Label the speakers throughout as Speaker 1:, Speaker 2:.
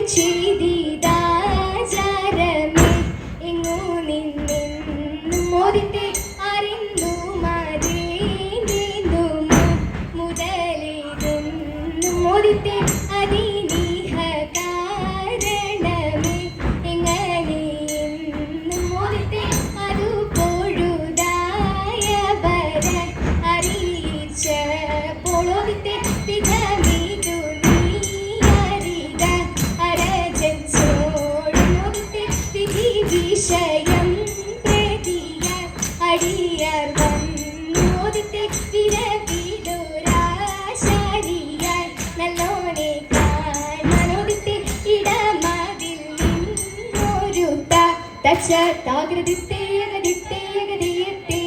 Speaker 1: ചെയ്തിതാചാരമേ എങ്ങോ നിന്നെന്നും മോദിത്തെ അറിന്നു മതേന്തുമോ മുതലേതൊന്നും മോദിത്തെ അതിനീഹ കാരണമേ എങ്ങനെയെന്നും മോദിത്തെ അതു പൊഴുതായവര അറിയിച്ചപ്പോളോദിത്തെ വിധമീതു നീയറിക അരജോടുമോദിത്തെ വിധി വിഷയം പ്രതിയ അടിയർ വന്നോദിത്തെ വിരവിടുരാശാരിയാൽ നല്ലോനെ കാണോദിത്തെ ഇടമതിൽ നിന്നൊരു തച്ച താകൃതിത്തെ അകതിത്തെ അകതിയത്തെ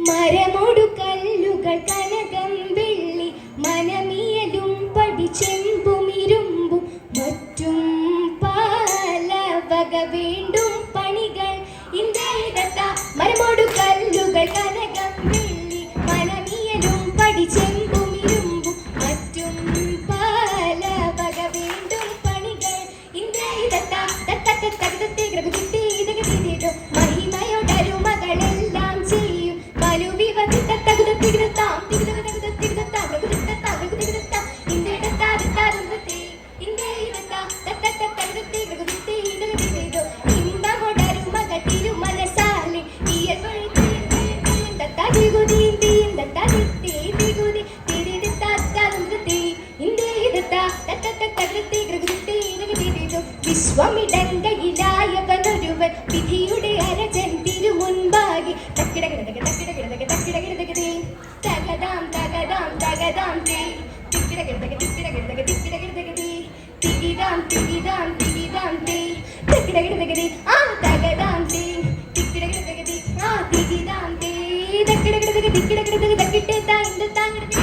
Speaker 1: മരമോടു കല്ലുകൾ കനകം വെള്ളി മനമിയലും പഠിച്ചെമ്പും ഇരുമ്പും മറ്റും പല വക വേണ്ടും പണികൾ ഇന്ത്യയിടത്ത മരമോടു കല്ലുകൾ കനകം വെള്ളി മനമിയലും പഠിച്ചെമ്പും ഇരുമ്പും മറ്റും പല വക വേണ്ടും പണികൾ ഇന്ത്യയിടത്ത തത്തത്തെ ഗ്രഹത്തിത്തെ ഇതകതിരോ മഹിമയോടരുമകളെല്ലാം ചെയ്യും വലുവിവതിത്ത തകുതത്തിരുത്താം തിരുതകുതത്തിരുത്താം രഘുതിരുത്താം ഇന്ത്യയിടത്താതെ ഇന്ത്യയിടത്ത തത്തത്തെ ഗ്രഹത്തിത്തെ ഇതകതിരോ ഇമ്പമോടരുമകൾ തിരുമനസാലെ വിശ്വമിടങ്കയിലായവനൊരുവൻ വിധിയുടെ അരജൻ തിരുമുൻപാകെ തകതാം തകതാം തകതാം തേ തിക്കിടകിടതക തികിടാം തികിടാം തികിടാം തേ തിക്കിടകിടതകതി ആ തകതാം തേ തിക്കിടകിടതകതി ആ തികിടാം തേ തിക്കിടകിടതക തിക്കിടകിടതക തക്കിട്ടേ താ ഇന്ത താങ്ങിട